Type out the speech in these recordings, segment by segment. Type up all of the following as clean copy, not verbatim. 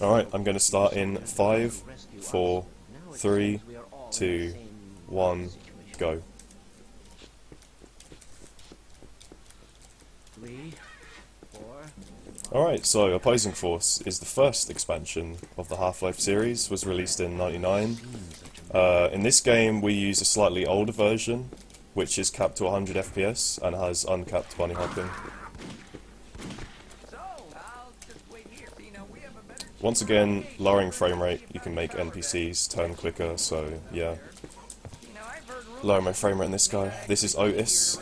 Alright, I'm going to start in 5, 4, 3, 2, 1, go. Alright, so Opposing Force is the first expansion of the Half-Life series, was released in '99. In this game we use a slightly older version, which is capped to 100 FPS and has uncapped bunny hopping. Once again, lowering frame rate, you can make NPCs turn quicker, so yeah. Lower my frame rate in this guy. This is Otis.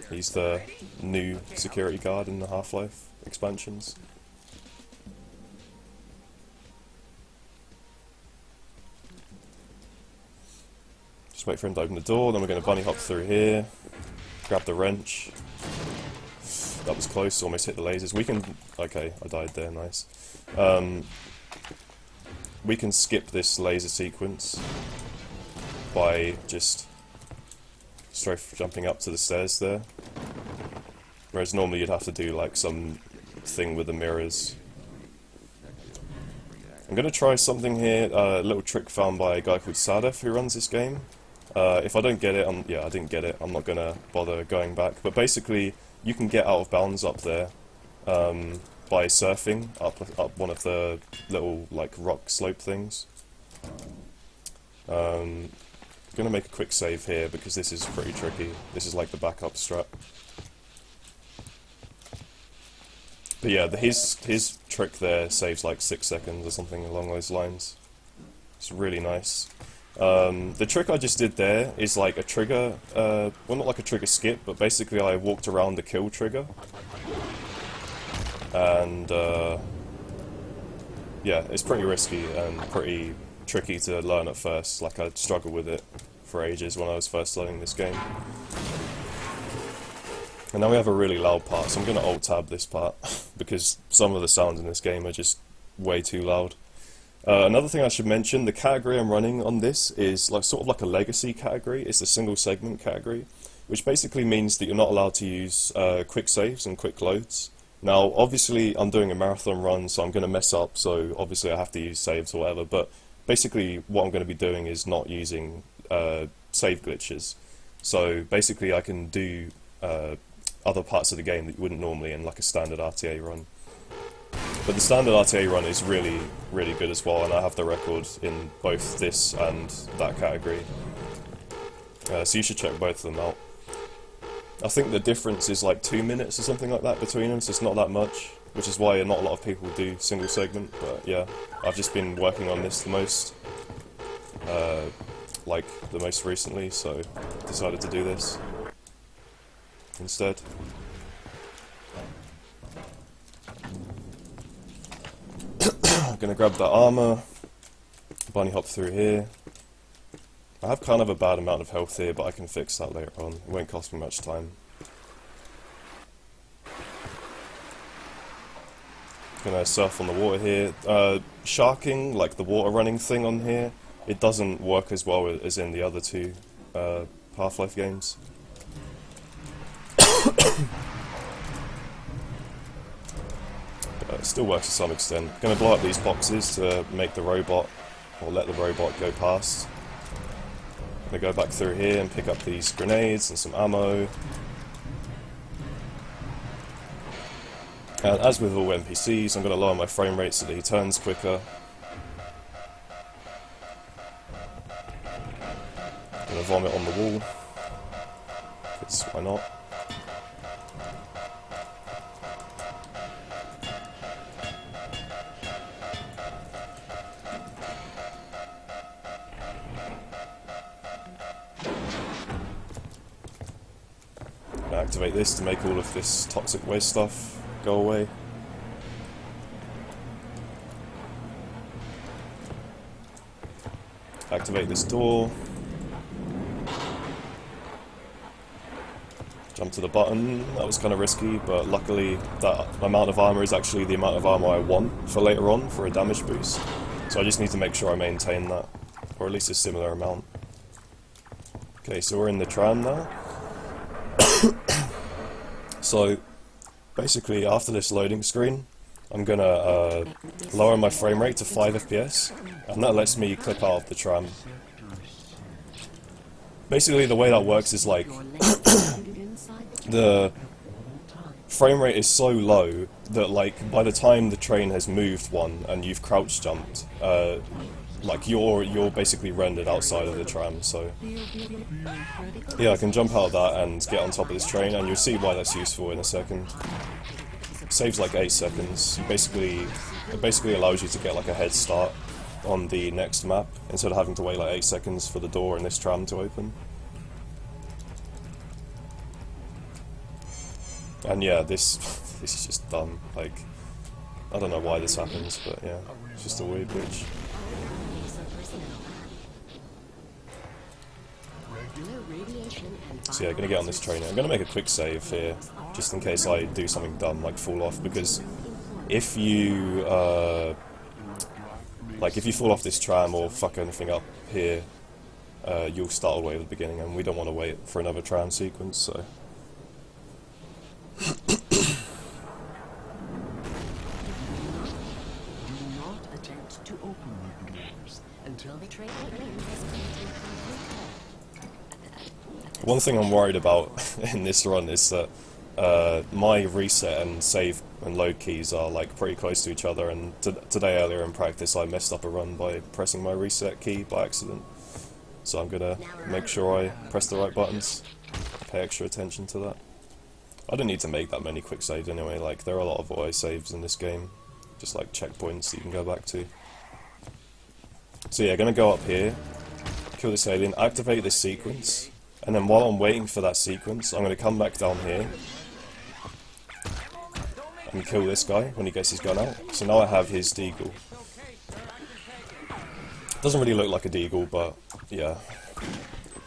He's the new security guard in the Half-Life expansions. Just wait for him to open the door, then we're going to bunny hop through here, grab the wrench. That was close, almost hit the lasers. We can... okay, I died there, nice. We can skip this laser sequence by just strafe jumping up to the stairs there. Whereas normally you'd have to do like some thing with the mirrors. I'm going to try something here, a little trick found by a guy called Sadef who runs this game. If I don't get it, yeah, I didn't get it, I'm not going to bother going back. But basically, you can get out of bounds up there by surfing up one of the little like rock slope things. I'm going to make a quick save here because this is pretty tricky. This is like the backup strat. But yeah, his trick there saves like 6 seconds or something along those lines. It's really nice. The trick I just did there is like a trigger, well not like a trigger skip, but basically I walked around the kill trigger. And yeah, it's pretty risky and pretty tricky to learn at first. Like I struggled with it for ages when I was first learning this game. And now we have a really loud part, so I'm going to alt-tab this part, because some of the sounds in this game are just way too loud. Another thing I should mention, the category I'm running on this is like sort of like a legacy category. It's a single segment category, which basically means that you're not allowed to use quick saves and quick loads. Now, obviously, I'm doing a marathon run, so I'm going to mess up, so obviously I have to use saves or whatever, but basically what I'm going to be doing is not using save glitches. So basically I can do other parts of the game that you wouldn't normally in like a standard RTA run. But the standard RTA run is really, really good as well, and I have the record in both this and that category. So you should check both of them out. I think the difference is like 2 minutes or something like that between them, so it's not that much, which is why not a lot of people do single segment, but yeah, I've just been working on this the most, like the most recently, so decided to do this instead. I'm gonna grab that armor, bunny hop through here. I have kind of a bad amount of health here, but I can fix that later on. It won't cost me much time. Gonna surf on the water here. Sharking, like the water running thing on here, it doesn't work as well as in the other two Half-Life games. But it still works to some extent. Gonna blow up these boxes to make the robot, or let the robot go past. Gonna go back through here and pick up these grenades and some ammo. And as with all NPCs, I'm gonna lower my frame rate so that he turns quicker. Gonna vomit on the wall, because why not? Activate this to make all of this toxic waste stuff go away. Activate this door. Jump to the button. That was kind of risky, but luckily that amount of armor is actually the amount of armor I want for later on for a damage boost. So I just need to make sure I maintain that, or at least a similar amount. Okay, so we're in the tram now. So basically after this loading screen, I'm gonna lower my frame rate to 5 FPS, and that lets me clip out of the tram. Basically, the way that works is like the frame rate is so low that like by the time the train has moved one and you've crouch jumped, like you're basically rendered outside of the tram. So yeah, I can jump out of that and get on top of this train, and you'll see why that's useful in a second. Saves like 8 seconds. It basically allows you to get like a head start on the next map instead of having to wait like 8 seconds for the door in this tram to open. And yeah, this is just dumb. Like, I don't know why this happens, but yeah, it's just a weird glitch. So yeah, gonna get on this train. I'm gonna make a quick save here, just in case I do something dumb like fall off, because if you if you fall off this tram or fuck anything up here, you'll start all the way at the beginning, and we don't want to wait for another tram sequence. So. One thing I'm worried about in this run is that my reset and save and load keys are like pretty close to each other, and today earlier in practice I messed up a run by pressing my reset key by accident. So I'm gonna make sure I press the right buttons, pay extra attention to that. I don't need to make that many quick saves anyway, like there are a lot of auto saves in this game, just like checkpoints that you can go back to. So yeah, gonna go up here, kill this alien, activate this sequence, and then while I'm waiting for that sequence, I'm gonna come back down here and kill this guy when he gets his gun out. So now I have his deagle. Doesn't really look like a deagle, but yeah,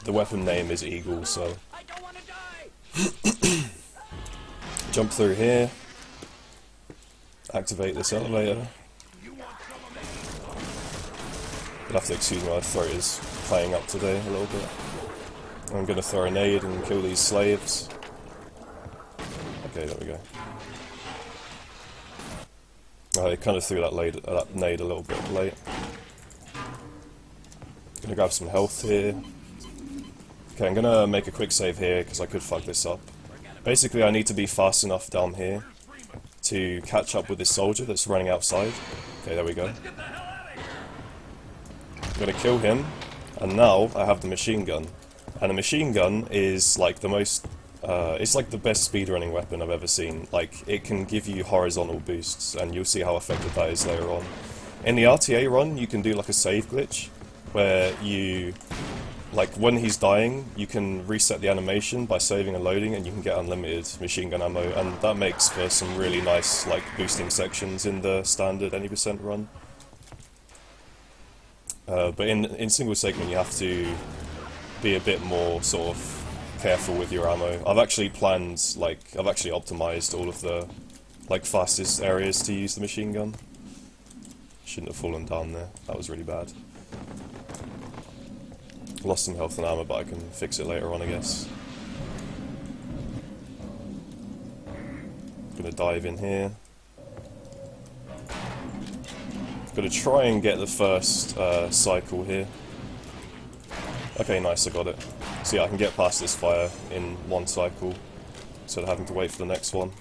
the weapon name is Eagle, so jump through here, activate this elevator. You'll have to excuse me, my throat is playing up today a little bit. I'm gonna throw a nade and kill these slaves. Okay, there we go. I kind of threw that nade a little bit late. Gonna grab some health here. Okay, I'm gonna make a quick save here because I could fuck this up. Basically, I need to be fast enough down here to catch up with this soldier that's running outside. Okay, there we go. I'm gonna kill him, and now I have the machine gun. And the machine gun is like the most, it's like the best speedrunning weapon I've ever seen. Like, it can give you horizontal boosts, and you'll see how effective that is later on. In the RTA run, you can do like a save glitch, where you, like when he's dying, you can reset the animation by saving and loading, and you can get unlimited machine gun ammo, and that makes for some really nice like boosting sections in the standard any % run. But in single segment, you have to be a bit more sort of careful with your ammo. I've actually planned, like, I've actually optimized all of the, like, fastest areas to use the machine gun. Shouldn't have fallen down there. That was really bad. Lost some health and armor, but I can fix it later on, I guess. Gonna dive in here. Gonna try and get the first cycle here. Okay, nice, I got it. So yeah, I can get past this fire in one cycle, instead of having to wait for the next one.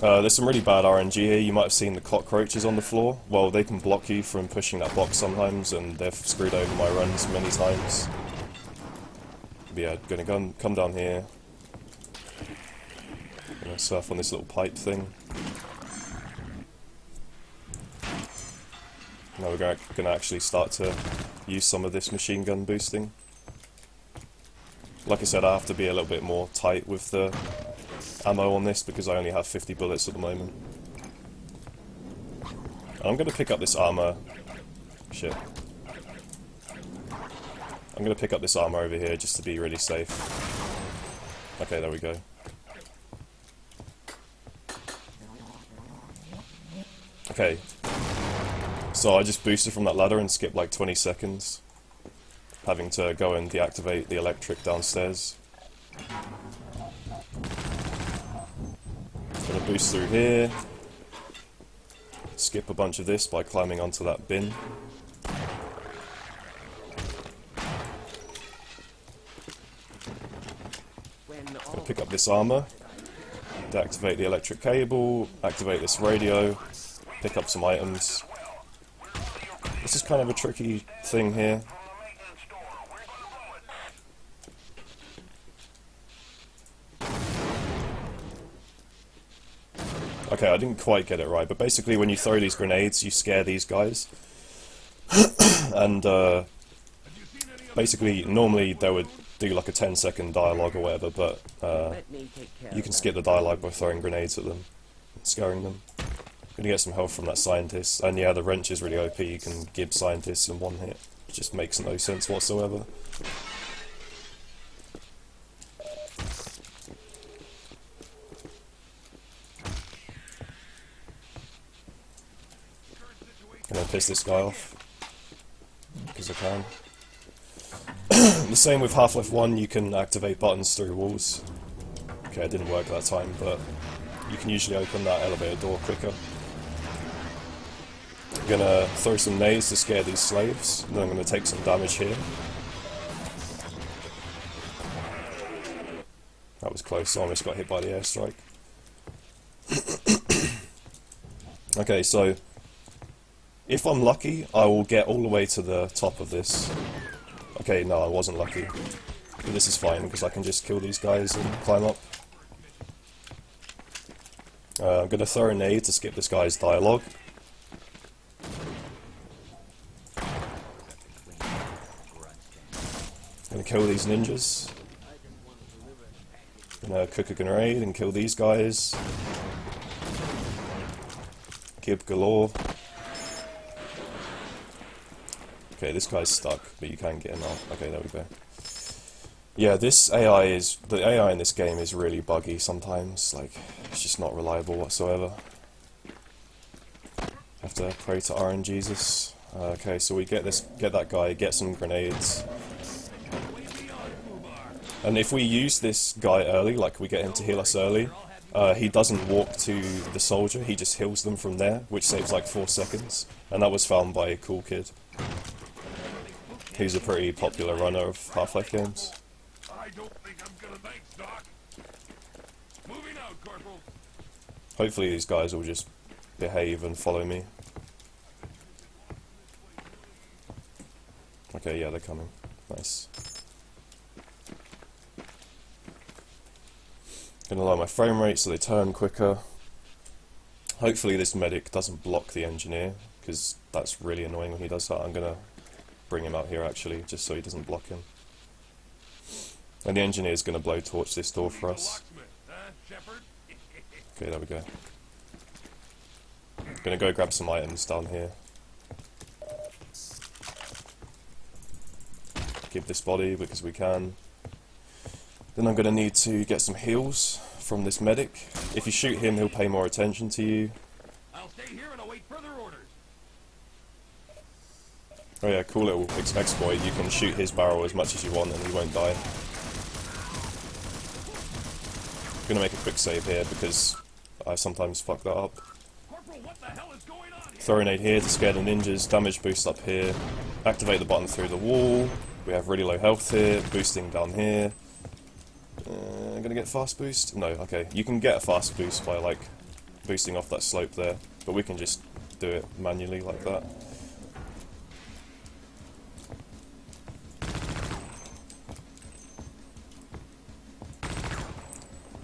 There's some really bad RNG here. You might have seen the cockroaches on the floor. Well, they can block you from pushing that box sometimes, and they've screwed over my runs many times. But yeah, gonna come down here. Gonna surf on this little pipe thing. Now we're gonna actually start to use some of this machine gun boosting. Like I said, I have to be a little bit more tight with the ammo on this because I only have 50 bullets at the moment. And I'm gonna pick up this armor. Shit. I'm gonna pick up this armor over here just to be really safe. Okay, there we go. Okay. So I just boosted from that ladder and skipped like 20 seconds, having to go and deactivate the electric downstairs. Gonna boost through here. Skip a bunch of this by climbing onto that bin. Gonna pick up this armor. Deactivate the electric cable. Activate this radio. Pick up some items. This is kind of a tricky thing here. Okay, I didn't quite get it right, but basically when you throw these grenades, you scare these guys. And basically, normally they would do like a 10-second dialogue or whatever, but you can skip the dialogue by throwing grenades at them, scaring them. Gonna get some health from that scientist, and yeah, the wrench is really OP, you can give scientists in one hit. It just makes no sense whatsoever. Gonna piss this guy off, because I can. The same with Half-Life 1, you can activate buttons through walls. Okay, it didn't work that time, but you can usually open that elevator door quicker. I'm gonna throw some nades to scare these slaves, and then I'm gonna take some damage here. That was close, I almost got hit by the airstrike. Okay, so if I'm lucky, I will get all the way to the top of this. Okay, no, I wasn't lucky. But this is fine, because I can just kill these guys and climb up. I'm gonna throw a nade to skip this guy's dialogue. Gonna kill these ninjas. Gonna cook a grenade and kill these guys. Gib galore. Okay, this guy's stuck, but you can get him out. Okay, there we go. Yeah, the AI in this game is really buggy sometimes. Like, it's just not reliable whatsoever. Have to pray to RNGesus. Okay, so we get that guy, get some grenades. And if we use this guy early, like we get him to heal us early, he doesn't walk to the soldier, he just heals them from there, which saves like 4 seconds. And that was found by a cool kid. He's a pretty popular runner of Half-Life games. I don't think I'm gonna make Doc. Moving out, Corporal. Hopefully these guys will just behave and follow me. Okay, yeah, they're coming. Nice. Gonna lower my frame rate so they turn quicker. Hopefully this medic doesn't block the engineer, because that's really annoying when he does that. I'm gonna bring him out here actually, just so he doesn't block him. And the engineer's gonna blowtorch this door for us. Okay, there we go. Gonna go grab some items down here. Give this body because we can. Then I'm gonna need to get some heals from this medic. If you shoot him, he'll pay more attention to you. I'll stay here and await further orders. Oh yeah, cool little exploit. You can shoot his barrel as much as you want and he won't die. I'm gonna make a quick save here because I sometimes fuck that up. Corporal, what the hell is going on here? Throw a nade here to scare the ninjas, damage boost up here, activate the button through the wall. We have really low health here, boosting down here. I'm gonna get fast boost? No, okay. You can get a fast boost by like boosting off that slope there, but we can just do it manually like that.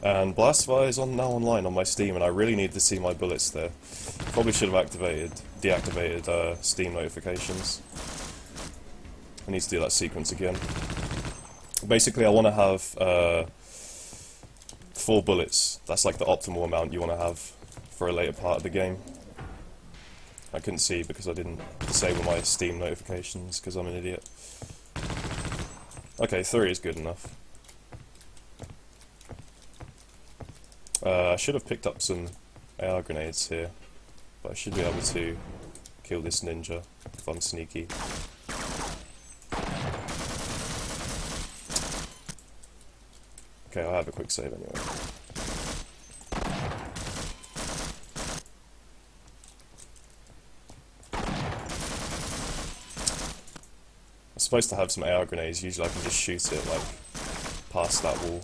And Blastfire is now online on my Steam, and I really need to see my bullets there. Probably should have deactivated Steam notifications. I need to do that sequence again. Basically, I want to have 4 bullets. That's like the optimal amount you want to have for a later part of the game. I couldn't see because I didn't disable my Steam notifications because I'm an idiot. Okay, 3 is good enough. I should have picked up some AR grenades here, but I should be able to kill this ninja if I'm sneaky. Okay, I'll have a quick save anyway. supposed to have some AR grenades. Usually I can just shoot it like past that wall.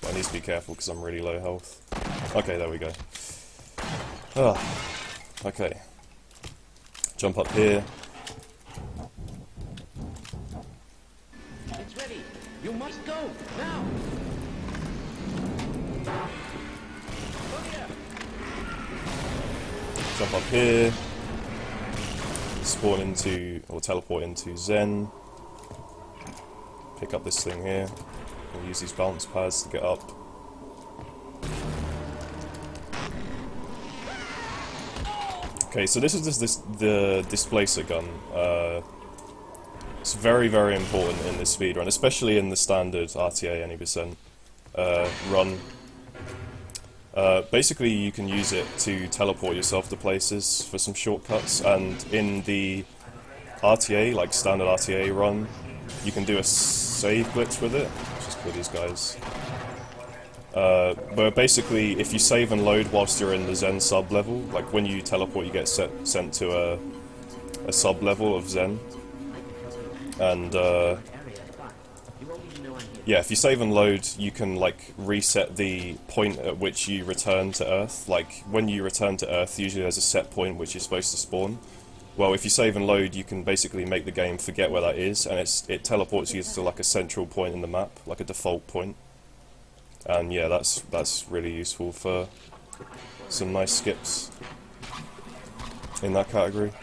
But I need to be careful because I'm really low health. Okay, there we go. Okay. Jump up here. It's ready. You must go now. Go here. Jump up here. Spawn into, or teleport into Zen. Pick up this thing here. We'll use these bounce pads to get up. Okay, so this is just the displacer gun. It's very, very important in this speedrun, especially in the standard RTA any percent run. Basically, you can use it to teleport yourself to places for some shortcuts, and in the RTA, like standard RTA run, you can do a save glitch with it. Let's just kill these guys. But basically, if you save and load whilst you're in the Zen sub-level, like when you teleport you get sent to a sub-level of Zen, and yeah, if you save and load, you can like reset the point at which you return to Earth. Like when you return to Earth, usually there's a set point which you're supposed to spawn. Well, if you save and load, you can basically make the game forget where that is, and it teleports you to like a central point in the map, like a default point. And yeah, that's really useful for some nice skips in that category.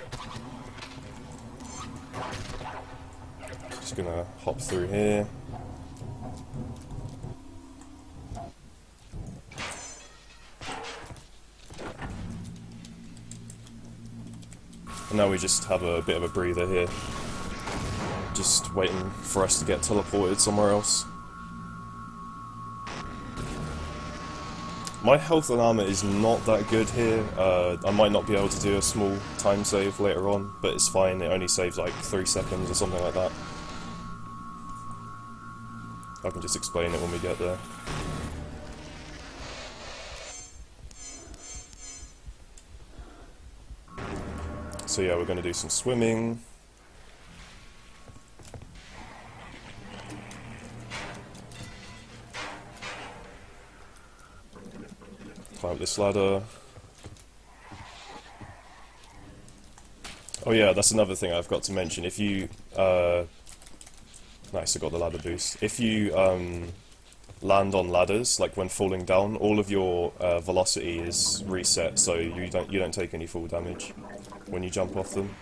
Just gonna hop through here. And now we just have a bit of a breather here. Just waiting for us to get teleported somewhere else. My health and armor is not that good here. I might not be able to do a small time save later on, but it's fine. It only saves like 3 seconds or something like that. I can just explain it when we get there. So yeah, we're going to do some swimming. Climb up this ladder. Oh yeah, that's another thing I've got to mention. If you nice, I got the ladder boost. If you land on ladders, like when falling down, all of your velocity is reset, so you don't take any fall damage when you jump off them.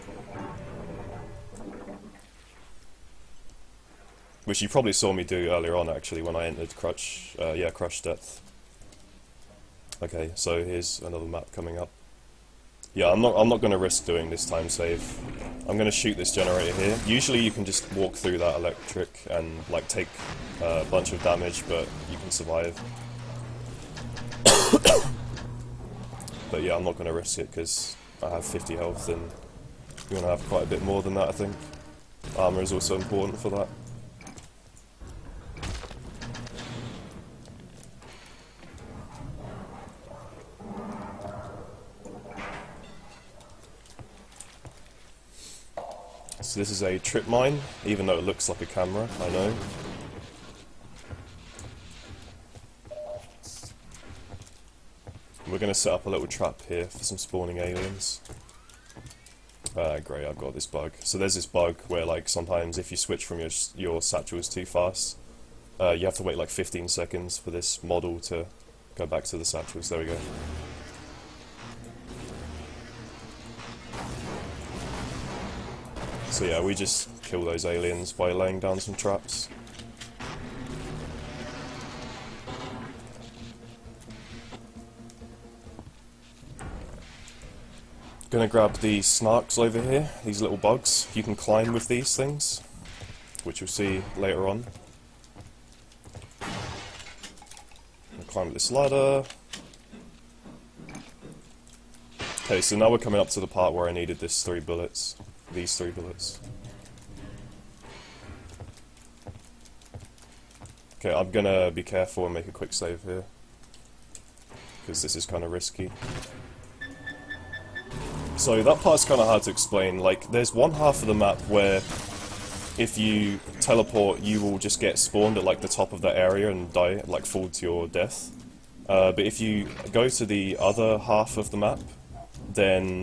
Which you probably saw me do earlier on, actually, when I entered Crush Depth. Okay, so here's another map coming up. Yeah, I'm not going to risk doing this time save. I'm going to shoot this generator here. Usually you can just walk through that electric and like take a bunch of damage, but you can survive. But yeah, I'm not going to risk it because I have 50 health and you're going to have quite a bit more than that, I think. Armor is also important for that. So this is a trip mine, even though it looks like a camera, I know. We're going to set up a little trap here for some spawning aliens. Great, I've got this bug. So there's this bug where like sometimes if you switch from your satchels too fast, you have to wait like 15 seconds for this model to go back to the satchels. There we go. So yeah, we just kill those aliens by laying down some traps. Gonna grab the snarks over here, these little bugs. You can climb with these things, which you'll see later on. I'll climb up this ladder. Okay, so now we're coming up to the part where I needed these 3 bullets. Okay, I'm gonna be careful and make a quick save here, because this is kind of risky. So that part's kind of hard to explain. Like, there's one half of the map where if you teleport, you will just get spawned at like the top of that area and die, like fall to your death. But if you go to the other half of the map, then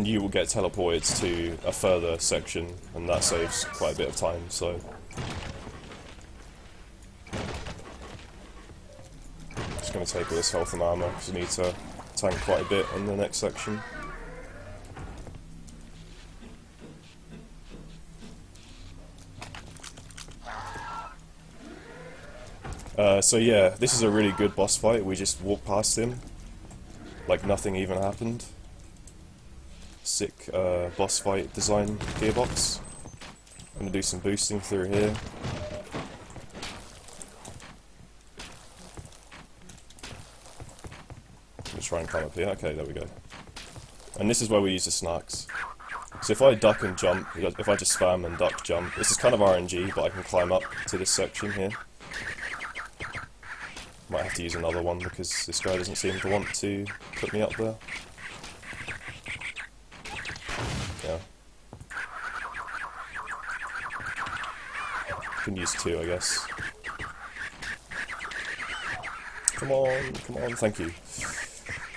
you will get teleported to a further section, and that saves quite a bit of time. So, just going to take all this health and armor because I need to tank quite a bit in the next section. So yeah, this is a really good boss fight. We just walked past him like nothing even happened. Sick boss fight design gearbox. I'm gonna do some boosting through here. Let's try and climb up here. Okay, there we go. And this is where we use the snarks. So if I duck and jump, if I just spam and duck jump, this is kind of RNG, but I can climb up to this section here. Might have to use another one because this guy doesn't seem to want to put me up there. Yeah. Can use two, I guess. Come on, thank you.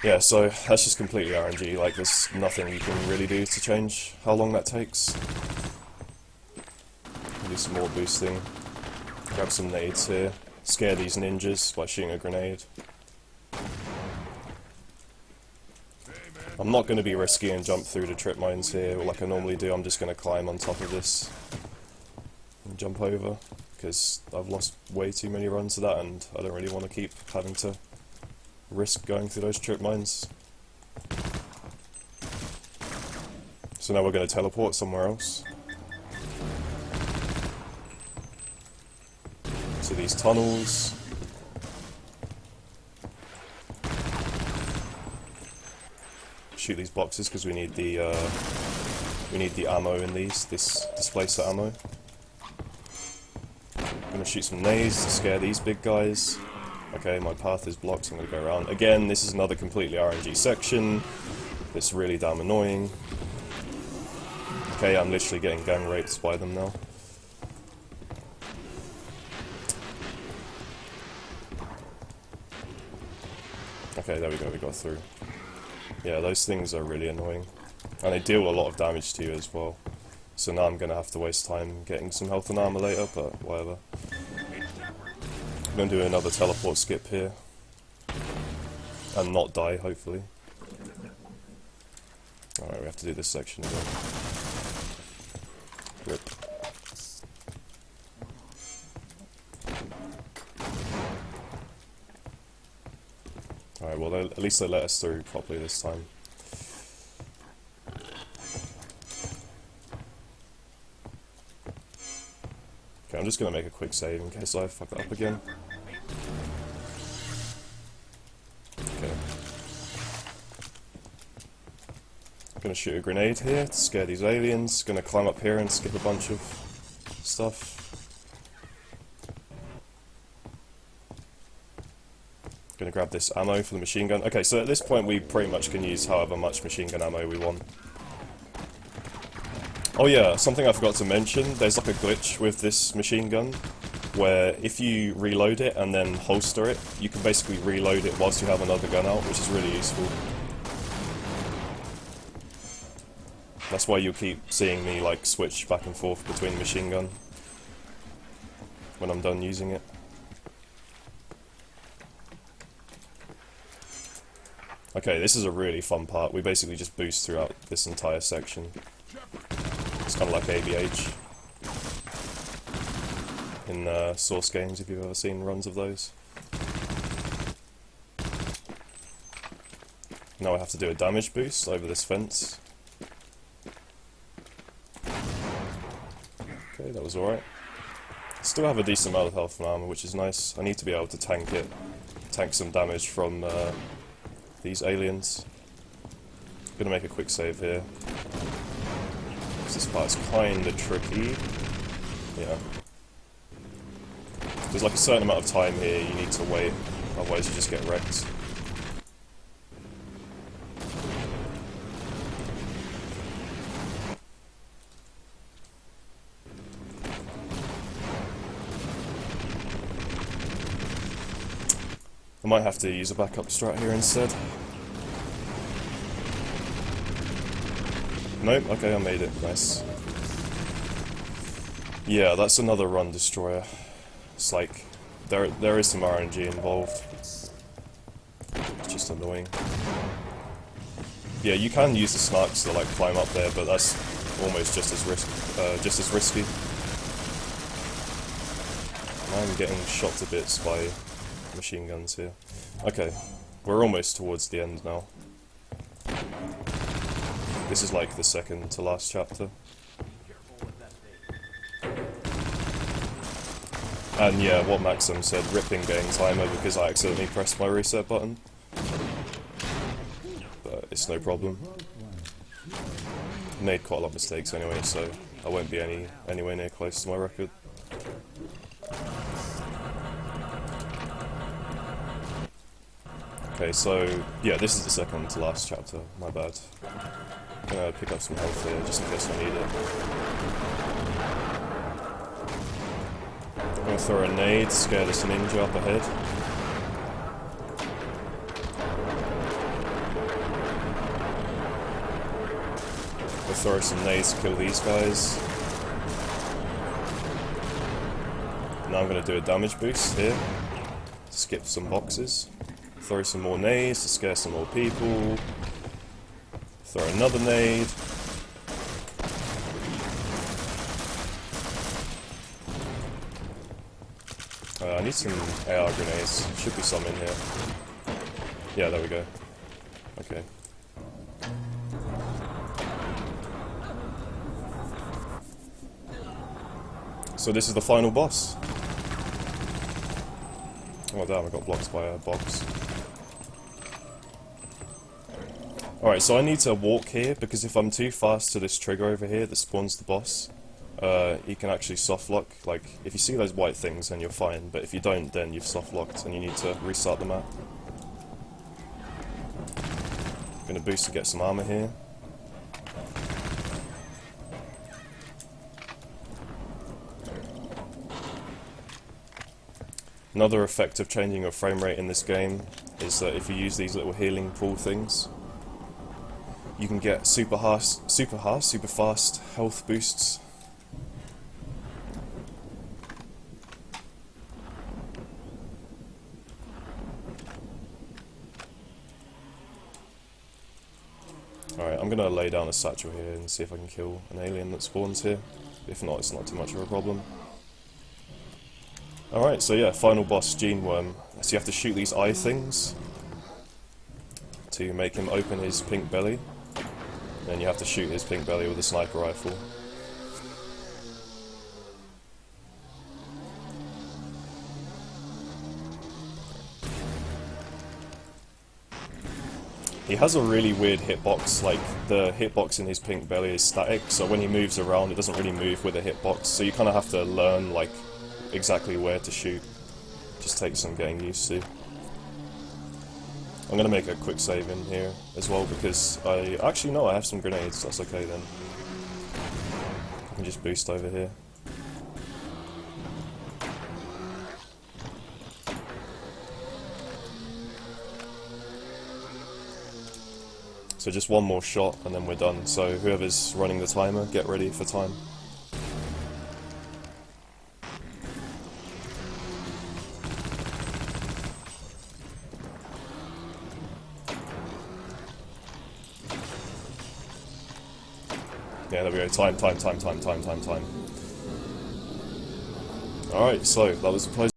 Yeah, so that's just completely RNG, like there's nothing you can really do to change how long that takes. Do some more boosting. Grab some nades here. Scare these ninjas by shooting a grenade. I'm not going to be risky and jump through the trip mines here like I normally do. I'm just going to climb on top of this and jump over because I've lost way too many runs to that and I don't really want to keep having to risk going through those trip mines. So now we're going to teleport somewhere else. To these tunnels. Shoot these boxes because we need the ammo in these. This displacer ammo. I'm gonna shoot some nades to scare these big guys. Okay, my path is blocked, so I'm gonna go around. Again, this is another completely RNG section. It's really damn annoying. Okay, I'm literally getting gang raped by them now. Okay, there we go, we got through. Yeah, those things are really annoying. And they deal a lot of damage to you as well. So now I'm going to have to waste time getting some health and armor later, but whatever. I'm going to do another teleport skip here. And not die, hopefully. Alright, we have to do this section again. Rip. Alright, well at least they let us through properly this time. Okay, I'm just gonna make a quick save in case I fuck it up again. Okay. I'm gonna shoot a grenade here to scare these aliens. Gonna climb up here and skip a bunch of stuff. Gonna grab this ammo for the machine gun. Okay, so at this point we pretty much can use however much machine gun ammo we want. Oh yeah, something I forgot to mention, there's like a glitch with this machine gun, where if you reload it and then holster it, you can basically reload it whilst you have another gun out, which is really useful. That's why you'll keep seeing me like switch back and forth between the machine gun when I'm done using it. Okay, this is a really fun part. We basically just boost throughout this entire section. It's kind of like ABH in Source games, if you've ever seen runs of those. Now I have to do a damage boost over this fence. Okay, that was alright. Still have a decent amount of health and armor, which is nice. I need to be able to tank it, tank some damage from these aliens. I'm gonna make a quick save here. This part's kinda tricky. Yeah. There's like a certain amount of time here you need to wait, otherwise you just get wrecked. I might have to use a backup strat here instead. Nope, okay, I made it. Nice. Yeah, that's another run destroyer. It's like, there is some RNG involved. It's just annoying. Yeah, you can use the snarks to like climb up there, but that's almost just as risky. I'm getting shot to bits by machine guns here. Okay, we're almost towards the end now. This is like the second to last chapter. And yeah, what Maxim said, ripping game timer because I accidentally pressed my reset button. But it's no problem. Made quite a lot of mistakes anyway, so I won't be anywhere near close to my record. Okay, so yeah, this is the second to last chapter, my bad. I'm gonna pick up some health here, just in case I need it. I'm gonna throw a nade, scare this ninja up ahead. We'll throw some nades to kill these guys. Now I'm gonna do a damage boost here. Skip some boxes. Throw some more nades to scare some more people. Throw another nade. I need some AR grenades. Should be some in here. Yeah, there we go. Okay. So this is the final boss. Oh damn, I got blocked by a box. Alright, so I need to walk here, because if I'm too fast to this trigger over here that spawns the boss, he can actually soft lock. Like, if you see those white things, then you're fine, but if you don't, then you've soft locked and you need to restart the map. I'm gonna boost to get some armor here. Another effect of changing your frame rate in this game is that if you use these little healing pool things, you can get super fast health boosts. Alright, I'm gonna lay down a satchel here and see if I can kill an alien that spawns here. If not, it's not too much of a problem. Alright, so yeah, final boss, Gene Worm. So you have to shoot these eye things to make him open his pink belly. Then you have to shoot his pink belly with a sniper rifle. He has a really weird hitbox, like the hitbox in his pink belly is static, so when he moves around it doesn't really move with a hitbox, so you kind of have to learn like exactly where to shoot. Just takes some getting used to. I'm gonna make a quick save in here as well because I have some grenades, that's okay then. I can just boost over here. So just one more shot and then we're done. So whoever's running the timer, get ready for time. Yeah, there we go. Time. Alright, so that was a pleasure.